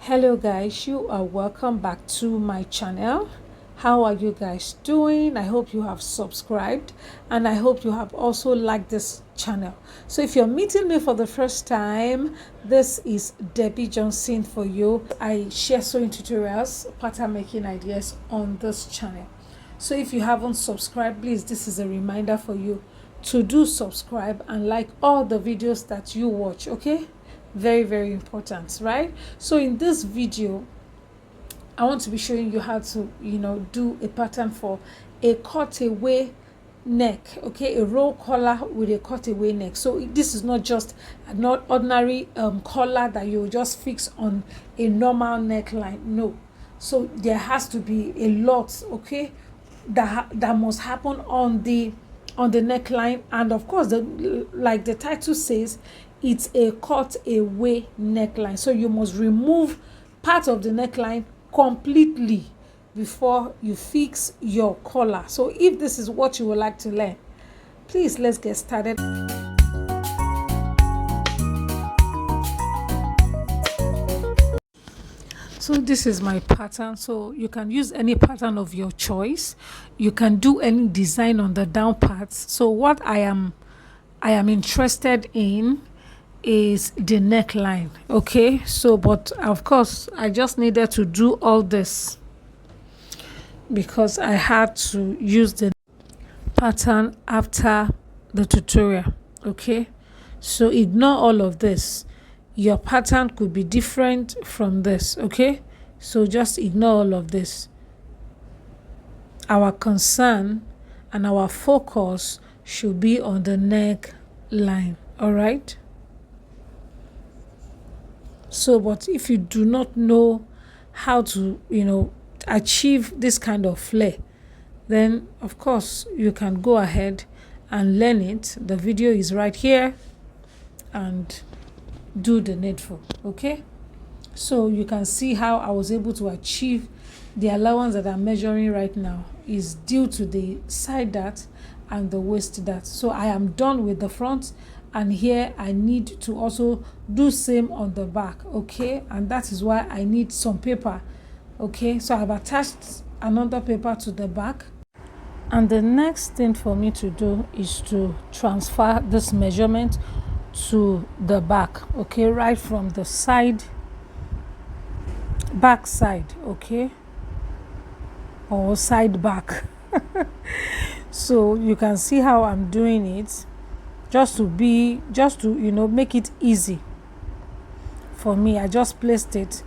Hello guys, you are welcome back to my channel. How are you guys doing? I hope you have subscribed and I hope you have also liked this channel. So if you're meeting me for the first time, this is Debbie Johnson for you. I share sewing tutorials, pattern making ideas on this channel. So if you haven't subscribed, please, this is a reminder for you to do subscribe and like all the videos that you watch, okay? Very important, right? So in this video I want to be showing you how to do a pattern for a cutaway neck, okay? A roll collar with a cutaway neck. So this is not just an ordinary collar that you just fix on a normal neckline. No, so there has to be a lot, okay, that must happen on the neckline. And of course, like the title says, it's a cutaway neckline, so you must remove part of the neckline completely before you fix your collar. So if this is what you would like to learn, please, let's get started. So this is my pattern. So you can use any pattern of your choice. You can do any design on the down parts. So what I am interested in is the neckline, okay? So but of course I just needed to do all this because I had to use the pattern after the tutorial, okay? So ignore all of this. Your pattern could be different from this, okay? So just ignore all of this. Our concern and our focus should be on the neckline, all right? So but if you do not know how to achieve this kind of flare, then of course you can go ahead and learn it. The video is right here, and do the needful, okay? So you can see how I was able to achieve the allowance that I'm measuring right now is due to the side dart and the waist dart. So I am done with the front, and here I need to also do same on the back, okay? And that is why I need some paper, okay? So I've attached another paper to the back, and the next thing for me to do is to transfer this measurement to the back, okay? Right from the side, back side, okay, or side back. So you can see how I'm doing it, just to make it easy for me. I just placed it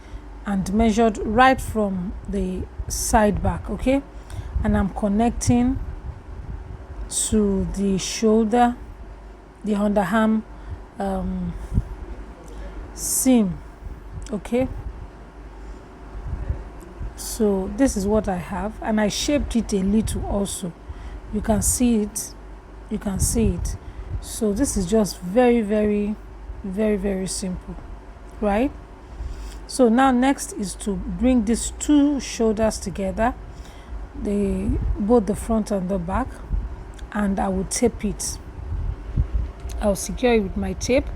and measured right from the side back, okay? And I'm connecting to the shoulder, the underarm seam, okay? So this is what I have, and I shaped it a little also. You can see it, so this is just very simple, right? So now next is to bring these two shoulders together, both the front and the back, and I will tape it. I'll secure it with my tape.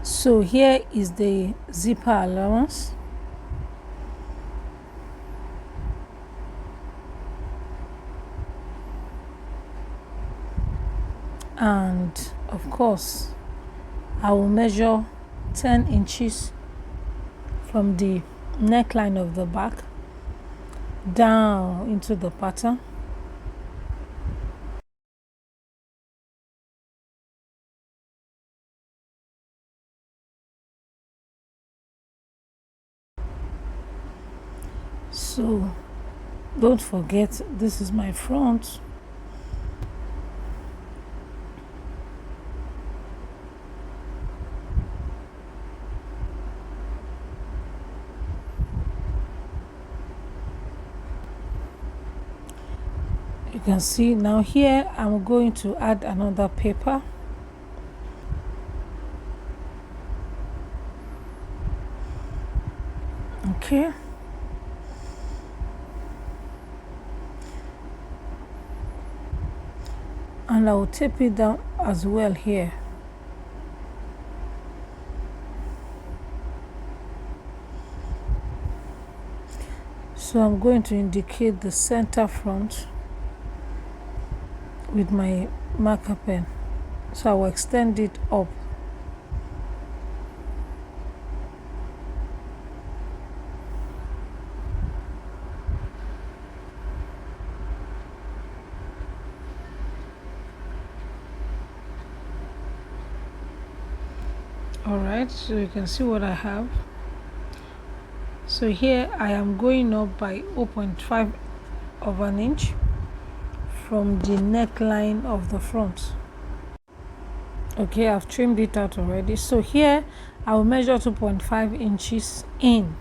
So here is the zipper allowance, and of course I will measure 10 inches from the neckline of the back down into the pattern. So don't forget, this is my front. You can see now here I'm going to add another paper. Okay, and I will tape it down as well here. So I'm going to indicate the center front with my marker pen. So I will extend it up. Alright, so you can see what I have. So here I am going up by 0.5 of an inch from the neckline of the front. Okay, I've trimmed it out already. So here I will measure 2.5 inches in.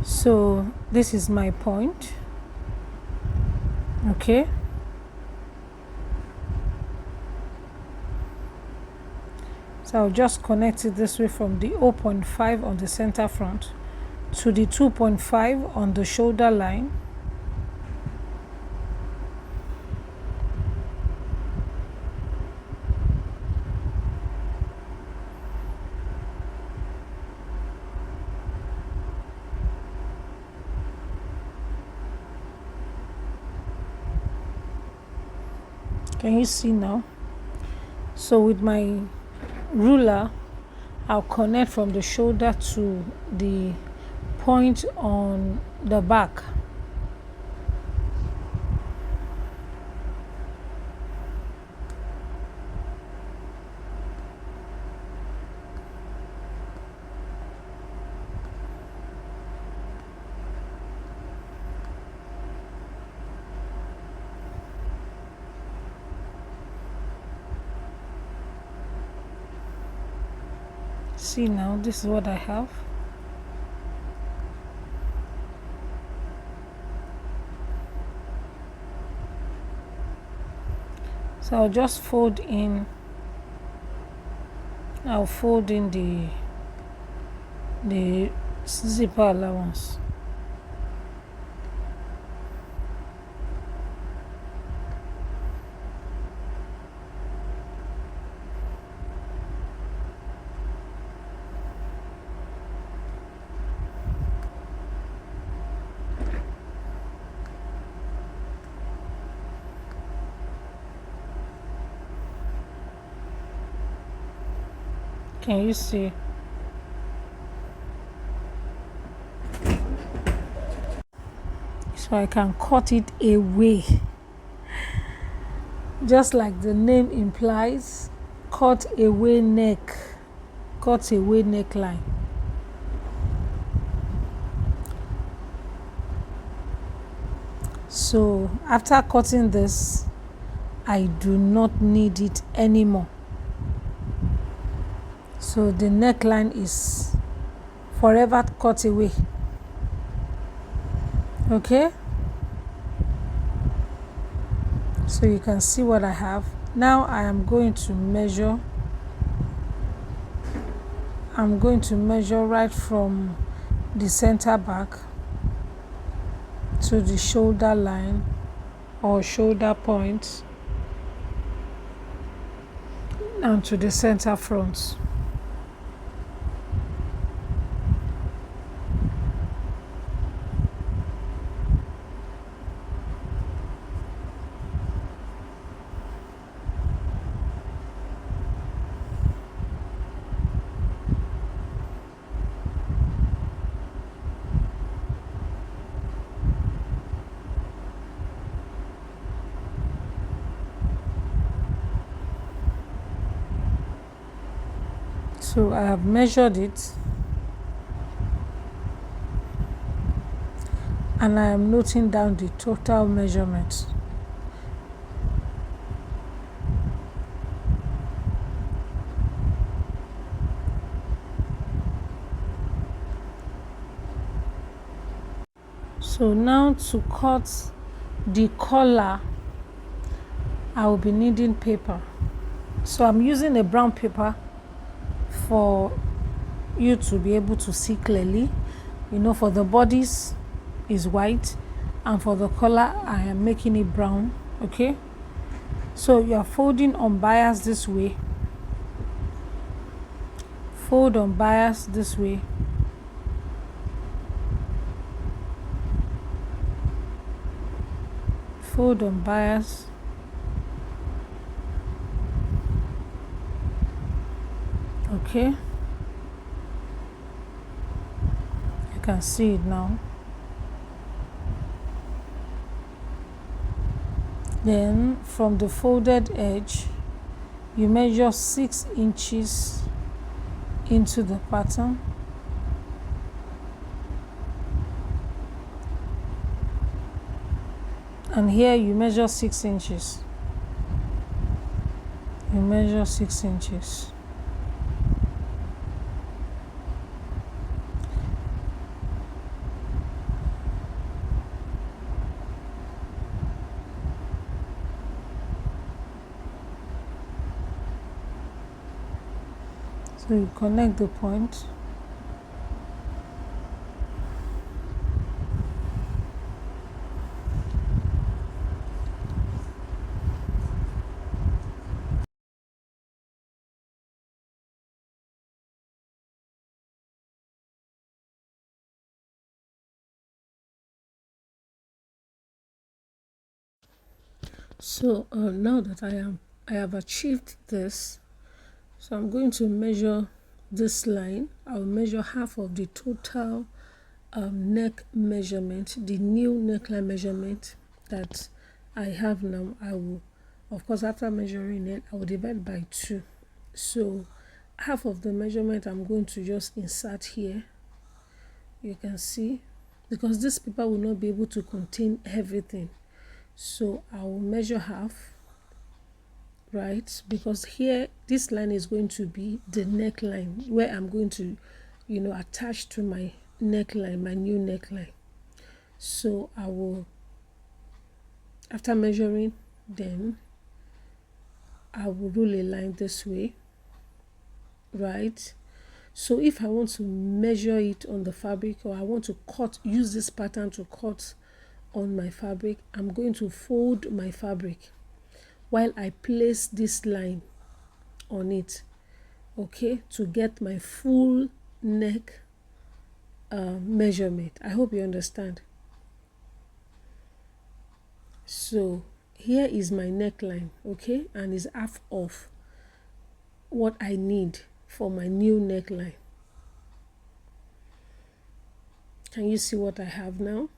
So this is my point. Okay, so I'll just connect it this way from the 0.5 on the center front to the 2.5 on the shoulder line. Can you see now? So with my ruler, I'll connect from the shoulder to the point on the back. See now, this is what I have. So I'll just fold in, I'll fold in the zipper allowance. Can you see? So I can cut it away. Just like the name implies, cut-away neck, cut-away neckline. So after cutting this, I do not need it anymore. So the neckline is forever cut away. Okay, so you can see what I have. Now I am going to measure. I'm going to measure right from the center back to the shoulder line or shoulder point and to the center front. So I have measured it and I am noting down the total measurement. So now to cut the collar, I will be needing paper. So I'm using a brown paper for you to be able to see clearly. You know, for the bodies is white, and for the collar I am making it brown. Okay, so you are folding unbiased this way, fold unbiased this way, fold unbiased, okay, you can see it now. Then from the folded edge you measure 6 inches into the pattern, and here you measure 6 inches, you measure 6 inches. So you connect the point. So now that I have achieved this, so I'm going to measure this line. I'll measure half of the total neck measurement, the new neckline measurement that I have now. I will, of course, after measuring it, I will divide by 2. So half of the measurement I'm going to just insert here. You can see, because this paper will not be able to contain everything. So I will measure half, right? Because here this line is going to be the neckline where I'm going to, you know, attach to my neckline, my new neckline. So I will, after measuring, then I will rule a line this way, right? So if I want to measure it on the fabric, or I want to cut, use this pattern to cut on my fabric, I'm going to fold my fabric while I place this line on it, okay, to get my full neck measurement. I hope you understand. So here is my neckline, okay, and is half of what I need for my new neckline. Can you see what I have now?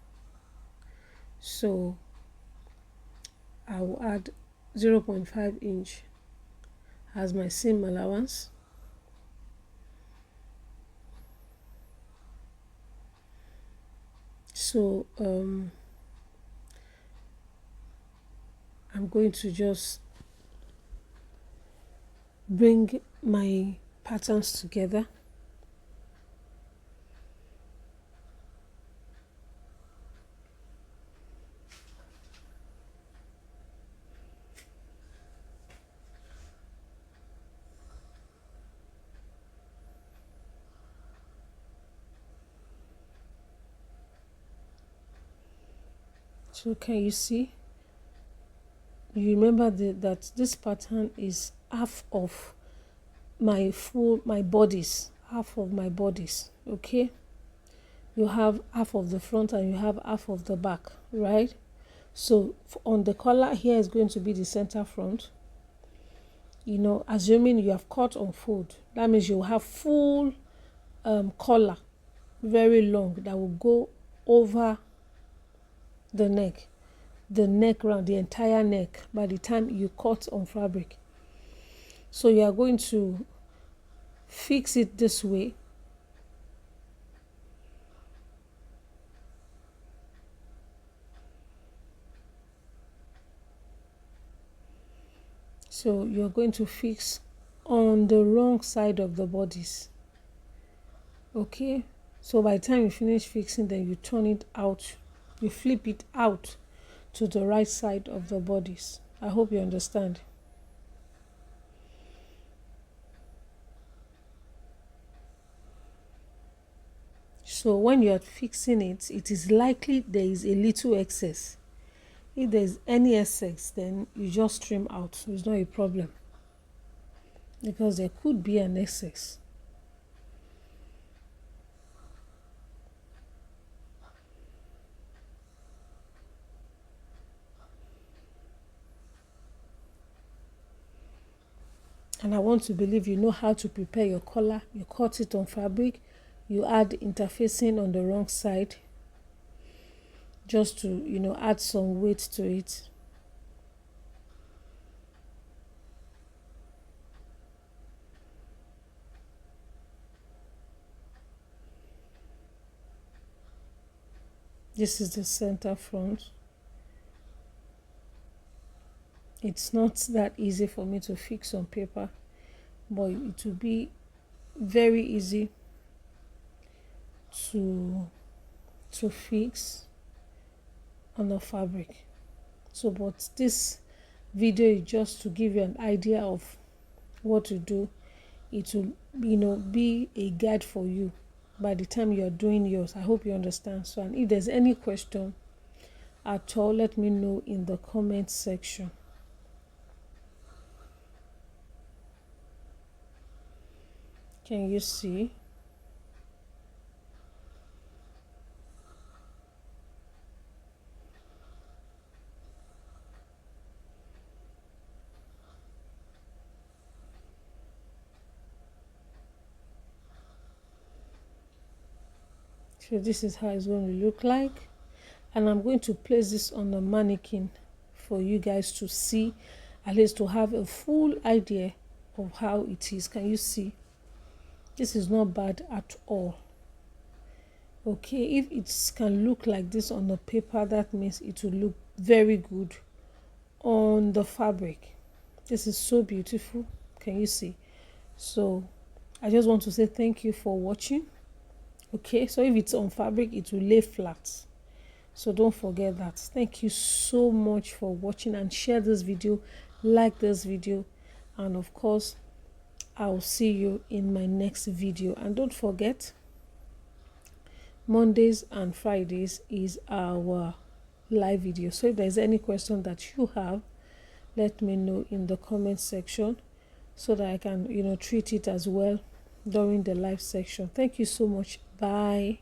So I will add 0.5 inch as my seam allowance. So I'm going to just bring my patterns together. So can you see? You remember that this pattern is half of my bodies, half of my bodies, okay? You have half of the front and you have half of the back, right? So on the collar here is going to be the center front. You know, assuming you have cut on fold, that means you have full collar, very long, that will go over the neck round, the entire neck, by the time you cut on fabric. So you are going to fix it this way. So you're going to fix on the wrong side of the bodies, okay? So by the time you finish fixing, then you turn it out you flip it out to the right side of the bodice. I hope you understand. So when you are fixing it, it is likely there is a little excess. If there is any excess, then you just trim out. It's not a problem, because there could be an excess. And I want to believe you know how to prepare your collar. You cut it on fabric, you add interfacing on the wrong side, just to add some weight to it. This is the center front. It's not that easy for me to fix on paper, but it will be very easy to fix on the fabric. So but this video is just to give you an idea of what to do. It will be a guide for you by the time you are doing yours. I hope you understand. So, and if there's any question at all, let me know in the comment section. Can you see? So this is how it's going to look like, and I'm going to place this on the mannequin for you guys to see, at least to have a full idea of how it is. Can you see? This is not bad at all. Okay, if it can look like this on the paper, that means it will look very good on the fabric. This is so beautiful. Can you see? So I just want to say thank you for watching. Okay, so if it's on fabric, it will lay flat, so don't forget that. Thank you so much for watching, and share this video, like this video, and of course I'll see you in my next video. And don't forget, Mondays and Fridays is our live video. So if there's any question that you have, let me know in the comment section so that I can treat it as well during the live section. Thank you so much. Bye.